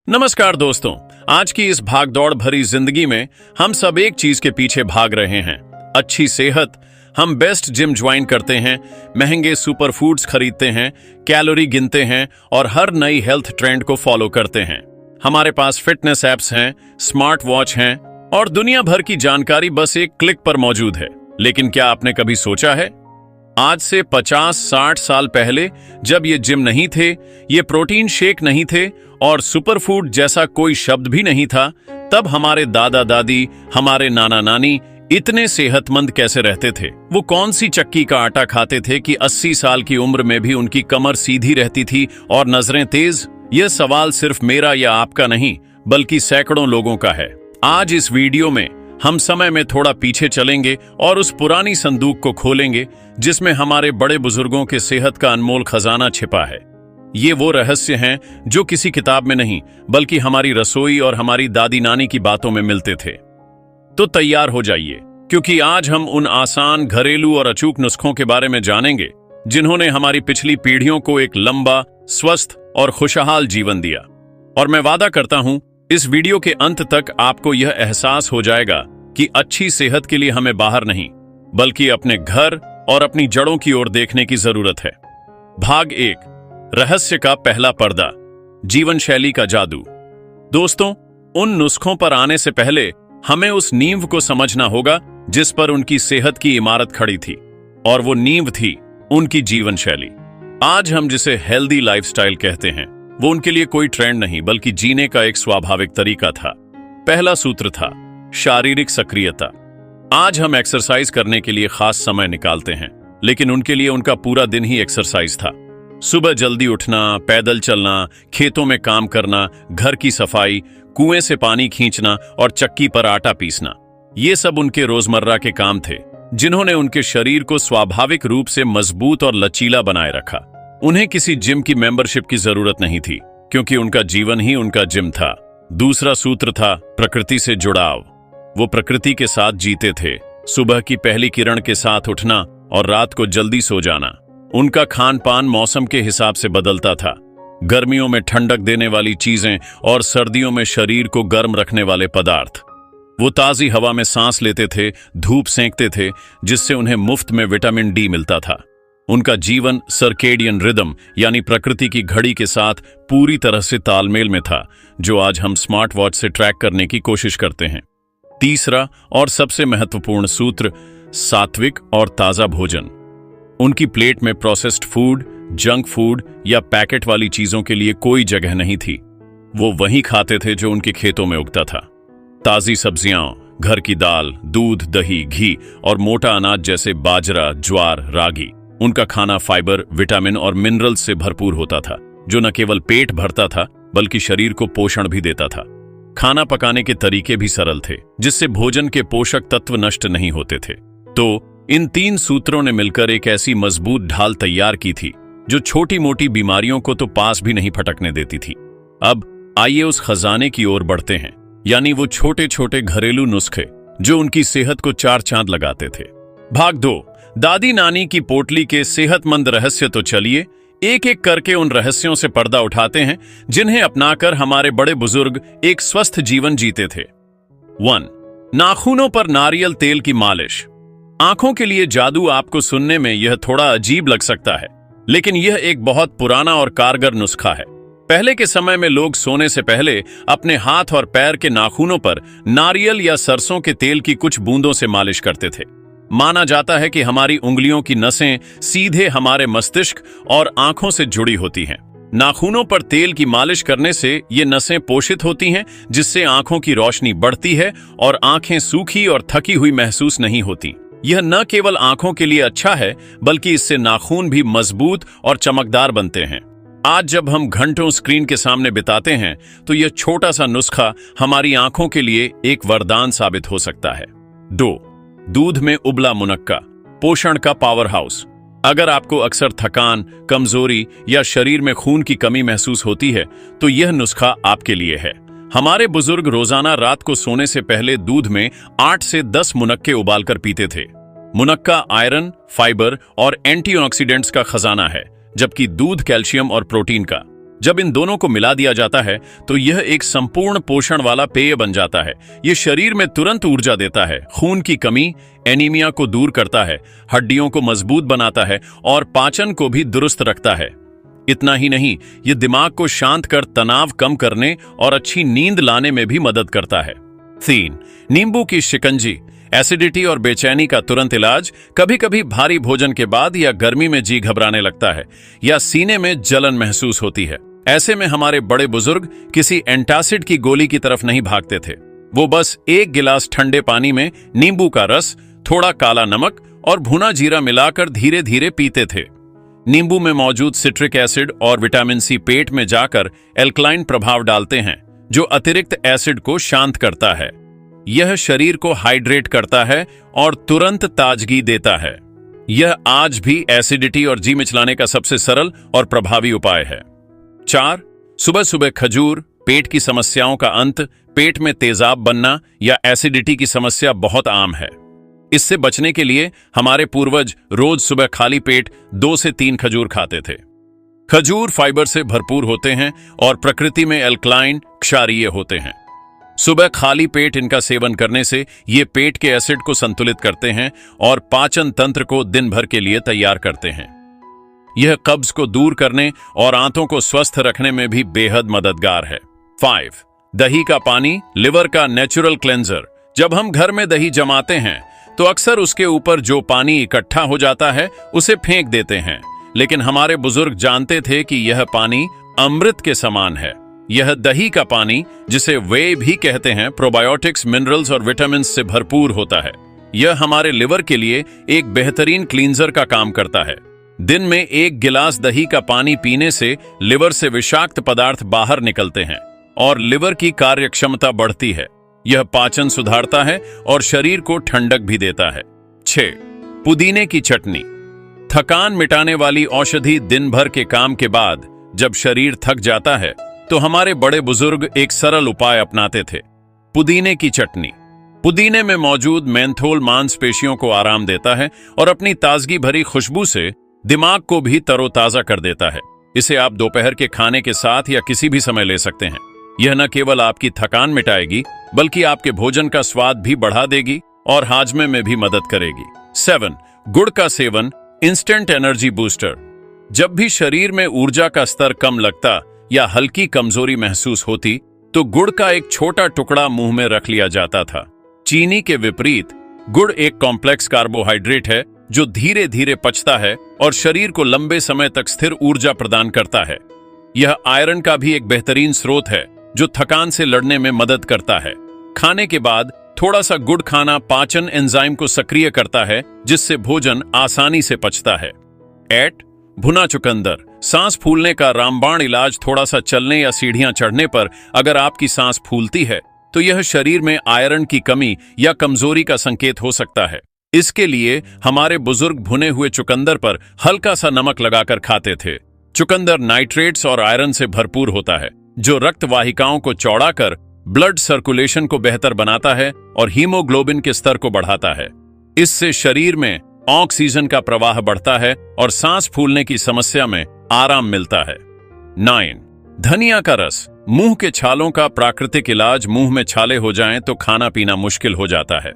नमस्कार दोस्तों, आज की इस भागदौड़ भरी जिंदगी में हम सब एक चीज के पीछे भाग रहे हैं, अच्छी सेहत। हम बेस्ट जिम ज्वाइन करते हैं, महंगे सुपर फूड्स खरीदते हैं, कैलोरी गिनते हैं और हर नई हेल्थ ट्रेंड को फॉलो करते हैं। हमारे पास फिटनेस एप्स हैं, स्मार्ट वॉच हैं और दुनिया भर की जानकारी बस एक क्लिक पर मौजूद है। लेकिन क्या आपने कभी सोचा है, आज से 50-60 साल पहले जब ये जिम नहीं थे, ये प्रोटीन शेक नहीं थे और सुपरफूड जैसा कोई शब्द भी नहीं था, तब हमारे दादा दादी, हमारे नाना नानी इतने सेहतमंद कैसे रहते थे? वो कौन सी चक्की का आटा खाते थे कि 80 साल की उम्र में भी उनकी कमर सीधी रहती थी और नजरें तेज? यह सवाल सिर्फ मेरा या आपका नहीं, बल्कि सैकड़ों लोगों का है। आज इस वीडियो में हम समय में थोड़ा पीछे चलेंगे और उस पुरानी संदूक को खोलेंगे जिसमें हमारे बड़े बुजुर्गों के सेहत का अनमोल खजाना छिपा है। ये वो रहस्य हैं जो किसी किताब में नहीं, बल्कि हमारी रसोई और हमारी दादी नानी की बातों में मिलते थे। तो तैयार हो जाइए, क्योंकि आज हम उन आसान, घरेलू और अचूक नुस्खों के बारे में जानेंगे जिन्होंने हमारी पिछली पीढ़ियों को एक लंबा, स्वस्थ और खुशहाल जीवन दिया। और मैं वादा करता हूं, इस वीडियो के अंत तक आपको यह एहसास हो जाएगा कि अच्छी सेहत के लिए हमें बाहर नहीं, बल्कि अपने घर और अपनी जड़ों की ओर देखने की जरूरत है। भाग 1, रहस्य का पहला पर्दा, जीवन शैली का जादू। दोस्तों, उन नुस्खों पर आने से पहले हमें उस नींव को समझना होगा जिस पर उनकी सेहत की इमारत खड़ी थी, और वो नींव थी उनकी जीवन शैली। आज हम जिसे हेल्दी लाइफस्टाइल कहते हैं, वो उनके लिए कोई ट्रेंड नहीं, बल्कि जीने का एक स्वाभाविक तरीका था। पहला सूत्र था शारीरिक सक्रियता। आज हम एक्सरसाइज करने के लिए खास समय निकालते हैं, लेकिन उनके लिए उनका पूरा दिन ही एक्सरसाइज था। सुबह जल्दी उठना, पैदल चलना, खेतों में काम करना, घर की सफाई, कुएं से पानी खींचना और चक्की पर आटा पीसना, ये सब उनके रोजमर्रा के काम थे, जिन्होंने उनके शरीर को स्वाभाविक रूप से मजबूत और लचीला बनाए रखा। उन्हें किसी जिम की मेंबरशिप की जरूरत नहीं थी, क्योंकि उनका जीवन ही उनका जिम था। दूसरा सूत्र था प्रकृति से जुड़ाव। वो प्रकृति के साथ जीते थे, सुबह की पहली किरण के साथ उठना और रात को जल्दी सो जाना। उनका खान पान मौसम के हिसाब से बदलता था, गर्मियों में ठंडक देने वाली चीजें और सर्दियों में शरीर को गर्म रखने वाले पदार्थ। वो ताजी हवा में सांस लेते थे, धूप सेंकते थे, जिससे उन्हें मुफ्त में विटामिन डी मिलता था। उनका जीवन सर्केडियन रिदम यानी प्रकृति की घड़ी के साथ पूरी तरह से तालमेल में था, जो आज हम स्मार्ट वॉच से ट्रैक करने की कोशिश करते हैं। तीसरा और सबसे महत्वपूर्ण सूत्र, सात्विक और ताजा भोजन। उनकी प्लेट में प्रोसेस्ड फूड, जंक फूड या पैकेट वाली चीजों के लिए कोई जगह नहीं थी। वो वही खाते थे जो उनके खेतों में उगता था। ताजी सब्जियां, घर की दाल, दूध, दही, घी और मोटा अनाज जैसे बाजरा, ज्वार, रागी। उनका खाना फाइबर, विटामिन और मिनरल्स से भरपूर होता था, जो न केवल पेट भरता था, बल्कि शरीर को पोषण भी देता था। खाना पकाने के तरीके भी सरल थे, जिससे भोजन के पोषक तत्व नष्ट नहीं होते थे। तो इन 3 सूत्रों ने मिलकर एक ऐसी मजबूत ढाल तैयार की थी, जो छोटी मोटी बीमारियों को तो पास भी नहीं फटकने देती थी। अब आइए उस खजाने की ओर बढ़ते हैं, यानी वो छोटे छोटे घरेलू नुस्खे जो उनकी सेहत को 4 चांद लगाते थे। भाग 2, दादी नानी की पोटली के सेहतमंद रहस्य। तो चलिए एक एक करके उन रहस्यों से पर्दा उठाते हैं जिन्हें अपनाकर हमारे बड़े बुजुर्ग एक स्वस्थ जीवन जीते थे। 1, नाखूनों पर नारियल तेल की मालिश। आंखों के लिए जादू। आपको सुनने में यह थोड़ा अजीब लग सकता है, लेकिन यह एक बहुत पुराना और कारगर नुस्खा है। पहले के समय में लोग सोने से पहले अपने हाथ और पैर के नाखूनों पर नारियल या सरसों के तेल की कुछ बूंदों से मालिश करते थे। माना जाता है कि हमारी उंगलियों की नसें सीधे हमारे मस्तिष्क और आंखों से जुड़ी होती हैं। नाखूनों पर तेल की मालिश करने से ये नसें पोषित होती हैं, जिससे आंखों की रोशनी बढ़ती है और आंखें सूखी और थकी हुई महसूस नहीं होती। यह न केवल आंखों के लिए अच्छा है, बल्कि इससे नाखून भी मजबूत और चमकदार बनते हैं। आज जब हम घंटों स्क्रीन के सामने बिताते हैं, तो यह छोटा सा नुस्खा हमारी आंखों के लिए एक वरदान साबित हो सकता है। 2, दूध में उबला मुनक्का, पोषण का पावर हाउस। अगर आपको अक्सर थकान, कमजोरी या शरीर में खून की कमी महसूस होती है, तो यह नुस्खा आपके लिए है। हमारे बुजुर्ग रोजाना रात को सोने से पहले दूध में 8 से 10 मुनक्के उबालकर पीते थे। मुनक्का आयरन, फाइबर और एंटीऑक्सीडेंट्स का खजाना है, जबकि दूध कैल्शियम और प्रोटीन का। जब इन दोनों को मिला दिया जाता है तो यह एक संपूर्ण पोषण वाला पेय बन जाता है। यह शरीर में तुरंत ऊर्जा देता है, खून की कमी एनीमिया को दूर करता है, हड्डियों को मजबूत बनाता है और पाचन को भी दुरुस्त रखता है। इतना ही नहीं, यह दिमाग को शांत कर तनाव कम करने और अच्छी नींद लाने में भी मदद करता है। 3. नींबू की शिकंजी, एसिडिटी और बेचैनी का तुरंत इलाज। कभी कभी भारी भोजन के बाद या गर्मी में जी घबराने लगता है या सीने में जलन महसूस होती है। ऐसे में हमारे बड़े बुजुर्ग किसी एंटासिड की गोली की तरफ नहीं भागते थे। वो बस 1 गिलास ठंडे पानी में नींबू का रस, थोड़ा काला नमक और भुना जीरा मिलाकर धीरे धीरे पीते थे। नींबू में मौजूद सिट्रिक एसिड और विटामिन सी पेट में जाकर एल्कलाइन प्रभाव डालते हैं, जो अतिरिक्त एसिड को शांत करता है। यह शरीर को हाइड्रेट करता है और तुरंत ताजगी देता है। यह आज भी एसिडिटी और जी मिचलाने का सबसे सरल और प्रभावी उपाय है। 4. सुबह सुबह खजूर। पेट की समस्याओं का अंत, पेट में तेजाब बनना या एसिडिटी की समस्या बहुत आम है। इससे बचने के लिए हमारे पूर्वज रोज सुबह खाली पेट 2 से 3 खजूर खाते थे। खजूर फाइबर से भरपूर होते हैं और प्रकृति में एल्कलाइन क्षारीय होते हैं। सुबह खाली पेट इनका सेवन करने से ये पेट के एसिड को संतुलित करते हैं और पाचन तंत्र को दिन भर के लिए तैयार करते हैं। यह कब्ज को दूर करने और आंतों को स्वस्थ रखने में भी बेहद मददगार है। 5. दही का पानी, लिवर का नेचुरल क्लेंजर। जब हम घर में दही जमाते हैं तो अक्सर उसके ऊपर जो पानी इकट्ठा हो जाता है उसे फेंक देते हैं, लेकिन हमारे बुजुर्ग जानते थे कि यह पानी अमृत के समान है। यह दही का पानी, जिसे वे भी कहते हैं, प्रोबायोटिक्स, मिनरल्स और विटामिन से भरपूर होता है। यह हमारे लिवर के लिए एक बेहतरीन क्लींजर का काम करता है। दिन में 1 गिलास दही का पानी पीने से लिवर से विषाक्त पदार्थ बाहर निकलते हैं और लिवर की कार्यक्षमता बढ़ती है। यह पाचन सुधारता है और शरीर को ठंडक भी देता है। 6. पुदीने की चटनी। थकान मिटाने वाली औषधि। दिन भर के काम के बाद जब शरीर थक जाता है तो हमारे बड़े बुजुर्ग एक सरल उपाय अपनाते थे, पुदीने की चटनी। पुदीने में मौजूद मेंथोल मांसपेशियों को आराम देता है और अपनी ताजगी भरी खुशबू से दिमाग को भी तरोताजा कर देता है। इसे आप दोपहर के खाने के साथ या किसी भी समय ले सकते हैं। यह न केवल आपकी थकान मिटाएगी बल्कि आपके भोजन का स्वाद भी बढ़ा देगी और हाजमे में भी मदद करेगी। 7. गुड़ का सेवन, इंस्टेंट एनर्जी बूस्टर। जब भी शरीर में ऊर्जा का स्तर कम लगता या हल्की कमजोरी महसूस होती तो गुड़ का एक छोटा टुकड़ा मुंह में रख लिया जाता था। चीनी के विपरीत गुड़ एक कॉम्प्लेक्स कार्बोहाइड्रेट है जो धीरे धीरे पचता है और शरीर को लंबे समय तक स्थिर ऊर्जा प्रदान करता है। यह आयरन का भी एक बेहतरीन स्रोत है जो थकान से लड़ने में मदद करता है। खाने के बाद थोड़ा सा गुड़ खाना पाचन एंजाइम को सक्रिय करता है, जिससे भोजन आसानी से पचता है। 8. भुना चुकंदर। सांस फूलने का रामबाण इलाज। थोड़ा सा चलने या सीढ़ियां चढ़ने पर अगर आपकी सांस फूलती है तो यह शरीर में आयरन की कमी या कमजोरी का संकेत हो सकता है। इसके लिए हमारे बुजुर्ग भुने हुए चुकंदर पर हल्का सा नमक लगाकर खाते थे। चुकंदर नाइट्रेट्स और आयरन से भरपूर होता है, जो रक्त वाहिकाओं को चौड़ा कर ब्लड सर्कुलेशन को बेहतर बनाता है और हीमोग्लोबिन के स्तर को बढ़ाता है। इससे शरीर में ऑक्सीजन का प्रवाह बढ़ता है और सांस फूलने की समस्या में आराम मिलता है। 9. धनिया का रस। मुंह के छालों का प्राकृतिक इलाज। मुंह में छाले हो जाएं तो खाना पीना मुश्किल हो जाता है।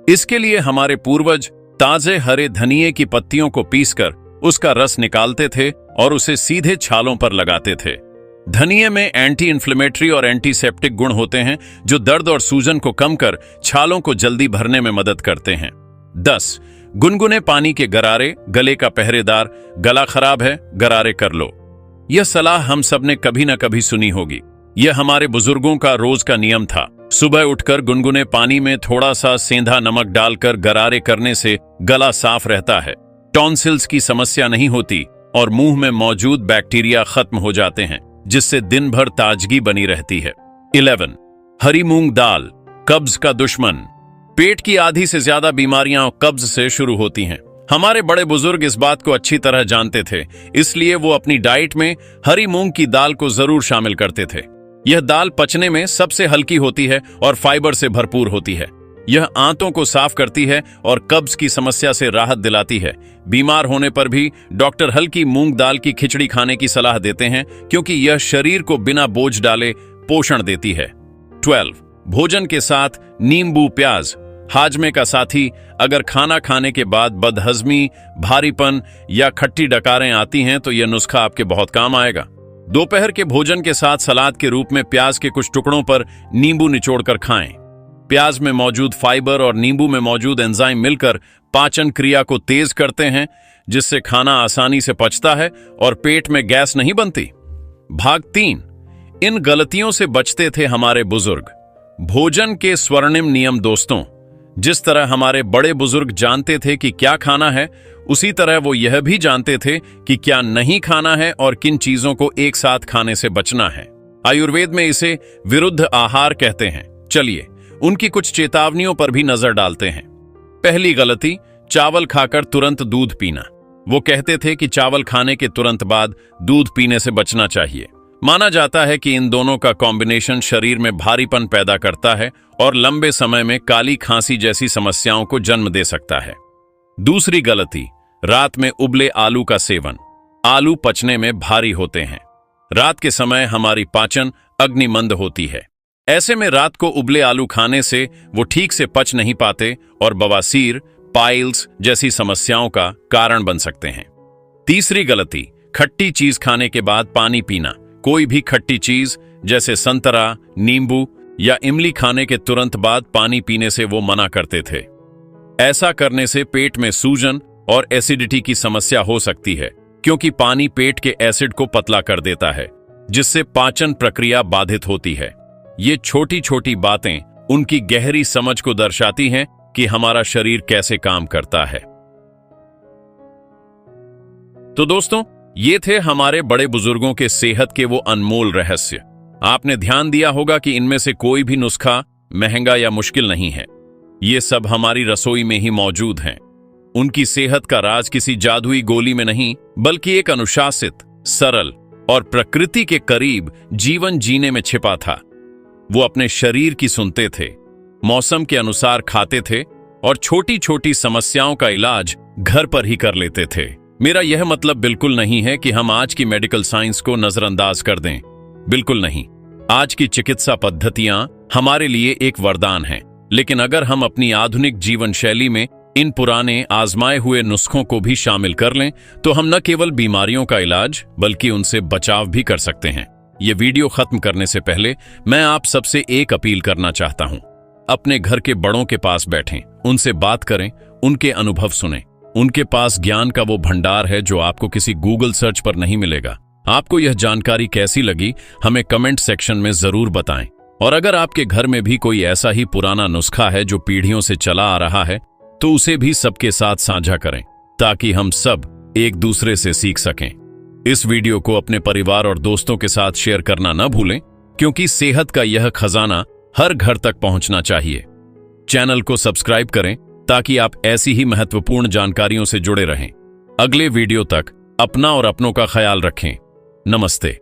इसके लिए हमारे पूर्वज ताजे हरे धनिये की पत्तियों को पीसकर उसका रस निकालते थे और उसे सीधे छालों पर लगाते थे। धनिये में एंटी इन्फ्लेमेटरी और एंटीसेप्टिक गुण होते हैं जो दर्द और सूजन को कम कर छालों को जल्दी भरने में मदद करते हैं। 10. गुनगुने पानी के गरारे। गले का पहरेदार। गला खराब है, गरारे कर लो। यह सलाह हम सब ने कभी न कभी सुनी होगी। यह हमारे बुजुर्गों का रोज का नियम था। सुबह उठकर गुनगुने पानी में थोड़ा सा सेंधा नमक डालकर गरारे करने से गला साफ रहता है, टॉन्सिल्स की समस्या नहीं होती और मुंह में मौजूद बैक्टीरिया खत्म हो जाते हैं, जिससे दिन भर ताजगी बनी रहती है। 11. हरी मूंग दाल। कब्ज का दुश्मन। पेट की आधी से ज्यादा बीमारियां कब्ज से शुरू होती हैं। हमारे बड़े बुजुर्ग इस बात को अच्छी तरह जानते थे, इसलिए वो अपनी डाइट में हरी मूंग की दाल को जरूर शामिल करते थे। यह दाल पचने में सबसे हल्की होती है और फाइबर से भरपूर होती है। यह आंतों को साफ करती है और कब्ज की समस्या से राहत दिलाती है। बीमार होने पर भी डॉक्टर हल्की मूंग दाल की खिचड़ी खाने की सलाह देते हैं क्योंकि यह शरीर को बिना बोझ डाले पोषण देती है। 12. भोजन के साथ नींबू प्याज हाजमे का साथी। अगर खाना खाने के बाद बदहजमी, भारीपन या खट्टी डकारें आती हैं तो यह नुस्खा आपके बहुत काम आएगा। दोपहर के भोजन के साथ सलाद के रूप में प्याज के कुछ टुकड़ों पर नींबू निचोड़कर खाएं। प्याज में मौजूद फाइबर और नींबू में मौजूद एंजाइम मिलकर पाचन क्रिया को तेज करते हैं, जिससे खाना आसानी से पचता है और पेट में गैस नहीं बनती। भाग 3. इन गलतियों से बचते थे हमारे बुजुर्ग। भोजन के स्वर्णिम नियम। दोस्तों, जिस तरह हमारे बड़े बुजुर्ग जानते थे कि क्या खाना है, उसी तरह वो यह भी जानते थे कि क्या नहीं खाना है और किन चीजों को एक साथ खाने से बचना है। आयुर्वेद में इसे विरुद्ध आहार कहते हैं। चलिए उनकी कुछ चेतावनियों पर भी नजर डालते हैं। पहली गलती, चावल खाकर तुरंत दूध पीना। वो कहते थे कि चावल खाने के तुरंत बाद दूध पीने से बचना चाहिए। माना जाता है कि इन दोनों का कॉम्बिनेशन शरीर में भारीपन पैदा करता है और लंबे समय में काली खांसी जैसी समस्याओं को जन्म दे सकता है। दूसरी गलती, रात में उबले आलू का सेवन। आलू पचने में भारी होते हैं। रात के समय हमारी पाचन अग्निमंद होती है। ऐसे में रात को उबले आलू खाने से वो ठीक से पच नहीं पाते और बवासीर, पाइल्स जैसी समस्याओं का कारण बन सकते हैं। तीसरी गलती, खट्टी चीज खाने के बाद पानी पीना। कोई भी खट्टी चीज जैसे संतरा, नींबू या इमली खाने के तुरंत बाद पानी पीने से वो मना करते थे। ऐसा करने से पेट में सूजन और एसिडिटी की समस्या हो सकती है, क्योंकि पानी पेट के एसिड को पतला कर देता है, जिससे पाचन प्रक्रिया बाधित होती है। ये छोटी छोटी बातें उनकी गहरी समझ को दर्शाती हैं कि हमारा शरीर कैसे काम करता है। तो दोस्तों, ये थे हमारे बड़े बुजुर्गों के सेहत के वो अनमोल रहस्य। आपने ध्यान दिया होगा कि इनमें से कोई भी नुस्खा महंगा या मुश्किल नहीं है। ये सब हमारी रसोई में ही मौजूद हैं। उनकी सेहत का राज किसी जादुई गोली में नहीं, बल्कि एक अनुशासित, सरल और प्रकृति के करीब जीवन जीने में छिपा था। वो अपने शरीर की सुनते थे, मौसम के अनुसार खाते थे और छोटी छोटी समस्याओं का इलाज घर पर ही कर लेते थे। मेरा यह मतलब बिल्कुल नहीं है कि हम आज की मेडिकल साइंस को नजरअंदाज कर दें। बिल्कुल नहीं। आज की चिकित्सा पद्धतियां हमारे लिए एक वरदान हैं, लेकिन अगर हम अपनी आधुनिक जीवन शैली में इन पुराने आजमाए हुए नुस्खों को भी शामिल कर लें तो हम न केवल बीमारियों का इलाज बल्कि उनसे बचाव भी कर सकते हैं। ये वीडियो खत्म करने से पहले मैं आप सबसे एक अपील करना चाहता हूं। अपने घर के बड़ों के पास बैठें, उनसे बात करें, उनके अनुभव सुनें। उनके पास ज्ञान का वो भंडार है जो आपको किसी गूगल सर्च पर नहीं मिलेगा। आपको यह जानकारी कैसी लगी हमें कमेंट सेक्शन में जरूर बताएं। और अगर आपके घर में भी कोई ऐसा ही पुराना नुस्खा है जो पीढ़ियों से चला आ रहा है तो उसे भी सबके साथ साझा करें, ताकि हम सब एक दूसरे से सीख सकें। इस वीडियो को अपने परिवार और दोस्तों के साथ शेयर करना न भूलें, क्योंकि सेहत का यह खजाना हर घर तक पहुंचना चाहिए। चैनल को सब्सक्राइब करें ताकि आप ऐसी ही महत्वपूर्ण जानकारियों से जुड़े रहें। अगले वीडियो तक अपना और अपनों का ख्याल रखें। नमस्ते।